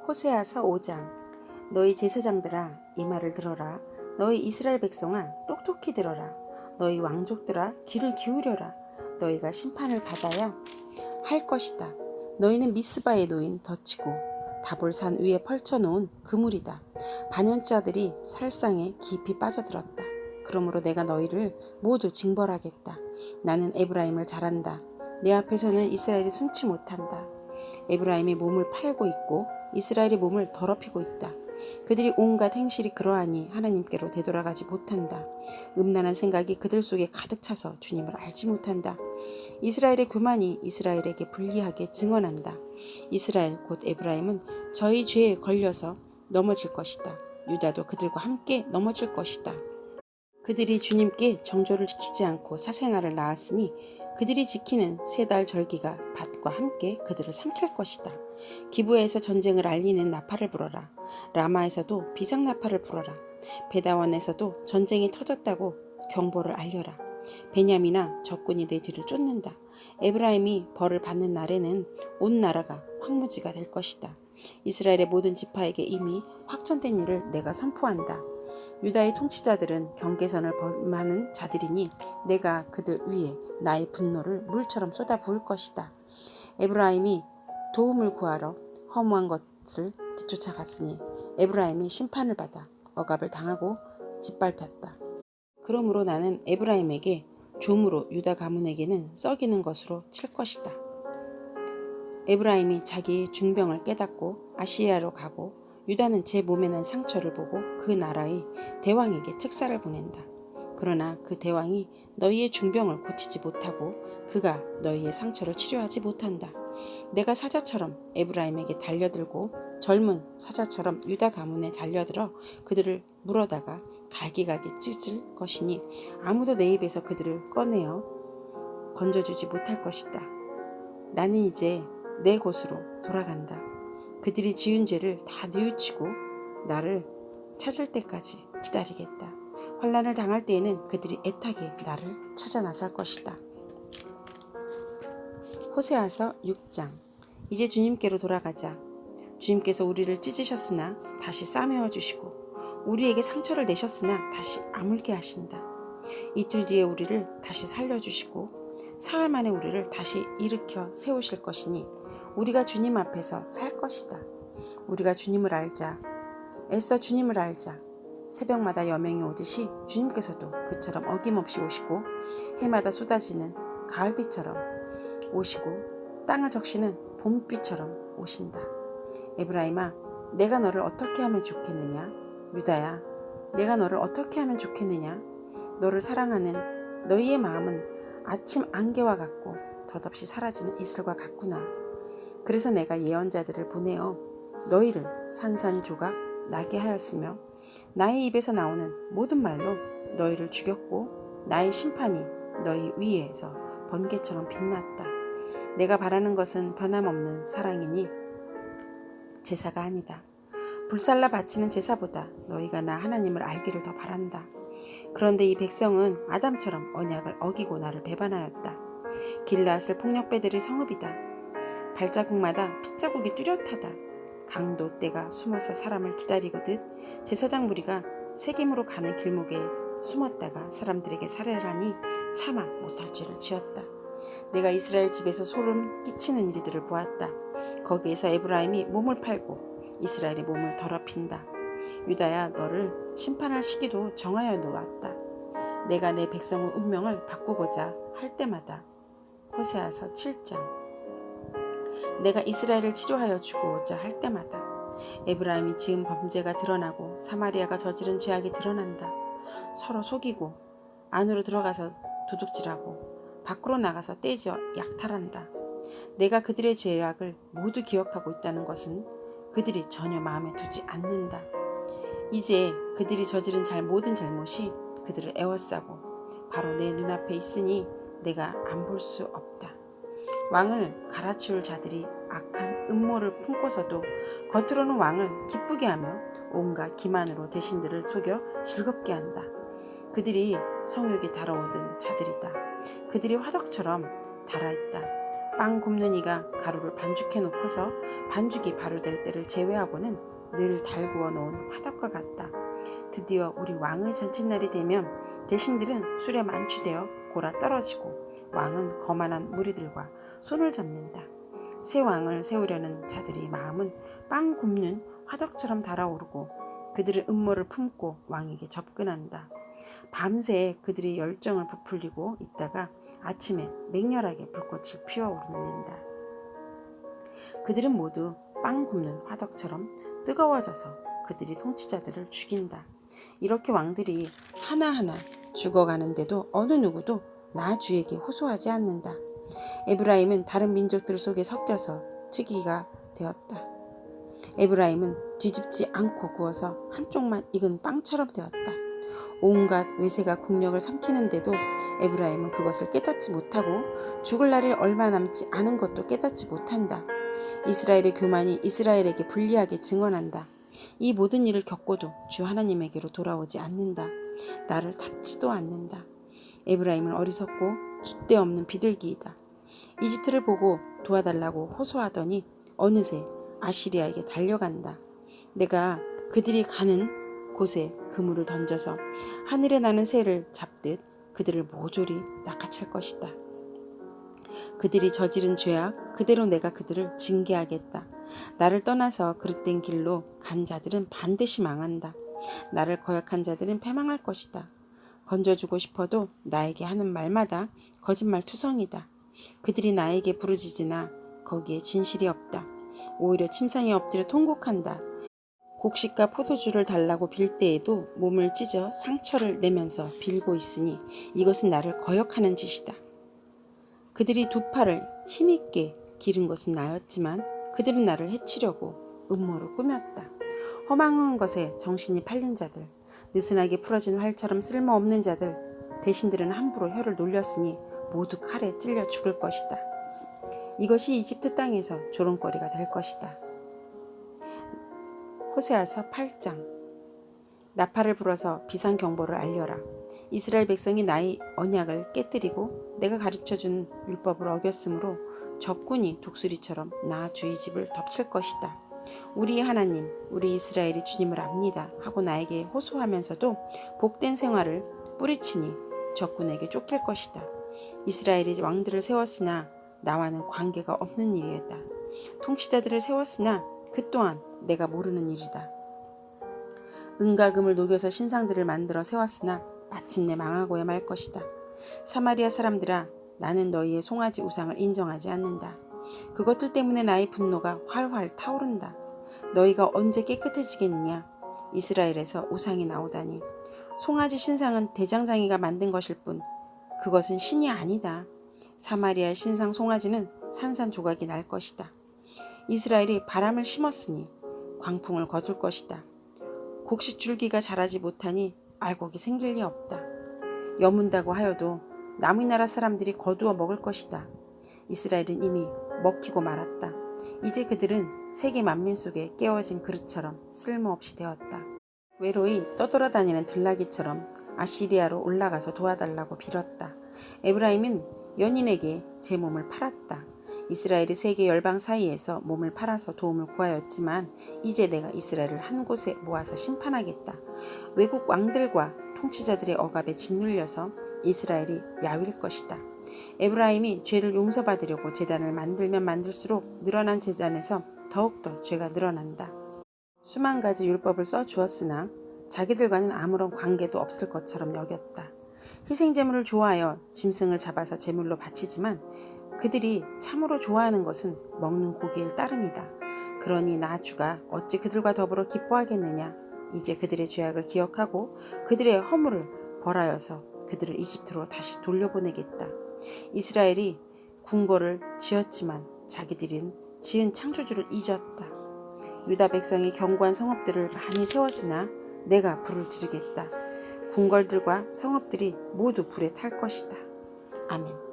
호세아서 5장. 너희 제사장들아 이 말을 들어라. 너희 이스라엘 백성아 똑똑히 들어라. 너희 왕족들아 귀를 기울여라. 너희가 심판을 받아야 할 것이다. 너희는 미스바에 놓인 덫이고 다볼산 위에 펼쳐놓은 그물이다. 반연자들이 살상에 깊이 빠져들었다. 그러므로 내가 너희를 모두 징벌하겠다. 나는 에브라임을 잘한다. 내 앞에서는 이스라엘이 숨지 못한다. 에브라임이 몸을 팔고 있고 이스라엘이 몸을 더럽히고 있다. 그들이 온갖 행실이 그러하니 하나님께로 되돌아가지 못한다. 음란한 생각이 그들 속에 가득 차서 주님을 알지 못한다. 이스라엘의 교만이 이스라엘에게 불리하게 증언한다. 이스라엘 곧 에브라임은 저희 죄에 걸려서 넘어질 것이다. 유다도 그들과 함께 넘어질 것이다. 그들이 주님께 정조를 지키지 않고 사생아를 낳았으니 그들이 지키는 세 달 절기가 밭과 함께 그들을 삼킬 것이다. 기브에서 전쟁을 알리는 나팔을 불어라. 라마에서도 비상나팔을 불어라. 베다원에서도 전쟁이 터졌다고 경보를 알려라. 베냐민아 적군이 내 뒤를 쫓는다. 에브라임이 벌을 받는 날에는 온 나라가 황무지가 될 것이다. 이스라엘의 모든 지파에게 이미 확정된 일을 내가 선포한다. 유다의 통치자들은 경계선을 범하는 자들이니 내가 그들 위에 나의 분노를 물처럼 쏟아 부을 것이다. 에브라임이 도움을 구하러 허무한 것을 뒤쫓아갔으니 에브라임이 심판을 받아 억압을 당하고 짓밟혔다. 그러므로 나는 에브라임에게 조무로 유다 가문에게는 썩이는 것으로 칠 것이다. 에브라임이 자기의 중병을 깨닫고 아시리아로 가고 유다는 제 몸에 난 상처를 보고 그 나라의 대왕에게 특사를 보낸다. 그러나 그 대왕이 너희의 중병을 고치지 못하고 그가 너희의 상처를 치료하지 못한다. 내가 사자처럼 에브라임에게 달려들고 젊은 사자처럼 유다 가문에 달려들어 그들을 물어다가 갈기갈기 찢을 것이니 아무도 내 입에서 그들을 꺼내어 건져주지 못할 것이다. 나는 이제 내 곳으로 돌아간다. 그들이 지은 죄를 다 뉘우치고 나를 찾을 때까지 기다리겠다. 환난을 당할 때에는 그들이 애타게 나를 찾아 나설 것이다. 호세아서 6장. 이제 주님께로 돌아가자. 주님께서 우리를 찢으셨으나 다시 싸매어 주시고 우리에게 상처를 내셨으나 다시 아물게 하신다. 이틀 뒤에 우리를 다시 살려주시고 사흘 만에 우리를 다시 일으켜 세우실 것이니 우리가 주님 앞에서 살 것이다. 우리가 주님을 알자. 애써 주님을 알자. 새벽마다 여명이 오듯이 주님께서도 그처럼 어김없이 오시고 해마다 쏟아지는 가을비처럼 오시고 땅을 적시는 봄비처럼 오신다. 에브라임아, 내가 너를 어떻게 하면 좋겠느냐? 유다야, 내가 너를 어떻게 하면 좋겠느냐? 너를 사랑하는 너희의 마음은 아침 안개와 같고 덧없이 사라지는 이슬과 같구나. 그래서 내가 예언자들을 보내어 너희를 산산조각 나게 하였으며 나의 입에서 나오는 모든 말로 너희를 죽였고 나의 심판이 너희 위에서 번개처럼 빛났다. 내가 바라는 것은 변함없는 사랑이니 제사가 아니다. 불살라 바치는 제사보다 너희가 나 하나님을 알기를 더 바란다. 그런데 이 백성은 아담처럼 언약을 어기고 나를 배반하였다. 길앗을 폭력배들의 성읍이다. 발자국마다 핏자국이 뚜렷하다. 강도 떼가 숨어서 사람을 기다리거든 제사장 무리가 세겜으로 가는 길목에 숨었다가 사람들에게 살해를 하니 차마 못할 죄를 지었다. 내가 이스라엘 집에서 소름 끼치는 일들을 보았다. 거기에서 에브라임이 몸을 팔고 이스라엘의 몸을 더럽힌다. 유다야, 너를 심판할 시기도 정하여 놓았다. 내가 내 백성의 운명을 바꾸고자 할 때마다. 호세아서 7장. 내가 이스라엘을 치료하여 주고자 할 때마다 에브라임이 지은 범죄가 드러나고 사마리아가 저지른 죄악이 드러난다. 서로 속이고 안으로 들어가서 도둑질하고 밖으로 나가서 떼져 약탈한다. 내가 그들의 죄악을 모두 기억하고 있다는 것은 그들이 전혀 마음에 두지 않는다. 이제 그들이 저지른 모든 잘못이 그들을 애워싸고 바로 내 눈앞에 있으니 내가 안 볼 수 없다. 왕을 갈아치울 자들이 악한 음모를 품고서도 겉으로는 왕을 기쁘게 하며 온갖 기만으로 대신들을 속여 즐겁게 한다. 그들이 성욕이 달아오른 자들이다. 그들이 화덕처럼 달아있다. 빵 굽는 이가 가루를 반죽해 놓고서 반죽이 발효될 때를 제외하고는 늘 달구어 놓은 화덕과 같다. 드디어 우리 왕의 잔칫날이 되면 대신들은 술에 만취되어 골아 떨어지고 왕은 거만한 무리들과 손을 잡는다. 새 왕을 세우려는 자들의 마음은 빵 굽는 화덕처럼 달아오르고 그들은 음모를 품고 왕에게 접근한다. 밤새 그들의 열정을 부풀리고 있다가 아침에 맹렬하게 불꽃을 피워올린다. 그들은 모두 빵 굽는 화덕처럼 뜨거워져서 그들이 통치자들을 죽인다. 이렇게 왕들이 하나하나 죽어가는데도 어느 누구도 나 주에게 호소하지 않는다. 에브라임은 다른 민족들 속에 섞여서 튀기가 되었다. 에브라임은 뒤집지 않고 구워서 한쪽만 익은 빵처럼 되었다. 온갖 외세가 국력을 삼키는데도 에브라임은 그것을 깨닫지 못하고 죽을 날이 얼마 남지 않은 것도 깨닫지 못한다. 이스라엘의 교만이 이스라엘에게 불리하게 증언한다. 이 모든 일을 겪고도 주 하나님에게로 돌아오지 않는다. 나를 닫지도 않는다. 에브라임은 어리석고 줏대없는 비둘기이다. 이집트를 보고 도와달라고 호소하더니 어느새 아시리아에게 달려간다. 내가 그들이 가는 곳에 그물을 던져서 하늘에 나는 새를 잡듯 그들을 모조리 낚아챌 것이다. 그들이 저지른 죄악 그대로 내가 그들을 징계하겠다. 나를 떠나서 그릇된 길로 간 자들은 반드시 망한다. 나를 거역한 자들은 패망할 것이다. 건져주고 싶어도 나에게 하는 말마다 거짓말투성이다. 그들이 나에게 부르짖으나 거기에 진실이 없다. 오히려 침상에 엎드려 통곡한다. 곡식과 포도주를 달라고 빌 때에도 몸을 찢어 상처를 내면서 빌고 있으니 이것은 나를 거역하는 짓이다. 그들이 두 팔을 힘있게 기른 것은 나였지만 그들은 나를 해치려고 음모를 꾸몄다. 허망한 것에 정신이 팔린 자들, 느슨하게 풀어진 활처럼 쓸모없는 자들, 대신들은 함부로 혀를 놀렸으니 모두 칼에 찔려 죽을 것이다. 이것이 이집트 땅에서 조롱거리가 될 것이다. 호세아서 8장. 나팔을 불어서 비상경보를 알려라. 이스라엘 백성이 나의 언약을 깨뜨리고 내가 가르쳐준 율법을 어겼으므로 적군이 독수리처럼 나 주의 집을 덮칠 것이다. 우리의 하나님, 우리 이스라엘이 주님을 압니다 하고 나에게 호소하면서도 복된 생활을 뿌리치니 적군에게 쫓길 것이다. 이스라엘이 왕들을 세웠으나 나와는 관계가 없는 일이었다. 통치자들을 세웠으나 그 또한 내가 모르는 일이다. 은과 금을 녹여서 신상들을 만들어 세웠으나 마침내 망하고야 말 것이다. 사마리아 사람들아, 나는 너희의 송아지 우상을 인정하지 않는다. 그것들 때문에 나의 분노가 활활 타오른다. 너희가 언제 깨끗해지겠느냐? 이스라엘에서 우상이 나오다니. 송아지 신상은 대장장이가 만든 것일 뿐 그것은 신이 아니다. 사마리아의 신상 송아지는 산산조각이 날 것이다. 이스라엘이 바람을 심었으니 광풍을 거둘 것이다. 곡식줄기가 자라지 못하니 알곡이 생길 리 없다. 여문다고 하여도 남의 나라 사람들이 거두어 먹을 것이다. 이스라엘은 이미 먹히고 말았다. 이제 그들은 세계 만민 속에 깨어진 그릇처럼 쓸모없이 되었다. 외로이 떠돌아다니는 들나귀처럼 아시리아로 올라가서 도와달라고 빌었다. 에브라임은 연인에게 제 몸을 팔았다. 이스라엘이 세계 열방 사이에서 몸을 팔아서 도움을 구하였지만 이제 내가 이스라엘을 한 곳에 모아서 심판하겠다. 외국 왕들과 통치자들의 억압에 짓눌려서 이스라엘이 야윌 것이다. 에브라임이 죄를 용서받으려고 제단을 만들면 만들수록 늘어난 제단에서 더욱더 죄가 늘어난다. 수만 가지 율법을 써주었으나 자기들과는 아무런 관계도 없을 것처럼 여겼다. 희생제물을 좋아하여 짐승을 잡아서 제물로 바치지만 그들이 참으로 좋아하는 것은 먹는 고기일 따름이다. 그러니 나 주가 어찌 그들과 더불어 기뻐하겠느냐. 이제 그들의 죄악을 기억하고 그들의 허물을 벌하여서 그들을 이집트로 다시 돌려보내겠다. 이스라엘이 궁궐을 지었지만 자기들은 지은 창조주를 잊었다. 유다 백성이 견고한 성읍들을 많이 세웠으나 내가 불을 지르겠다. 궁궐들과 성읍들이 모두 불에 탈 것이다. 아멘.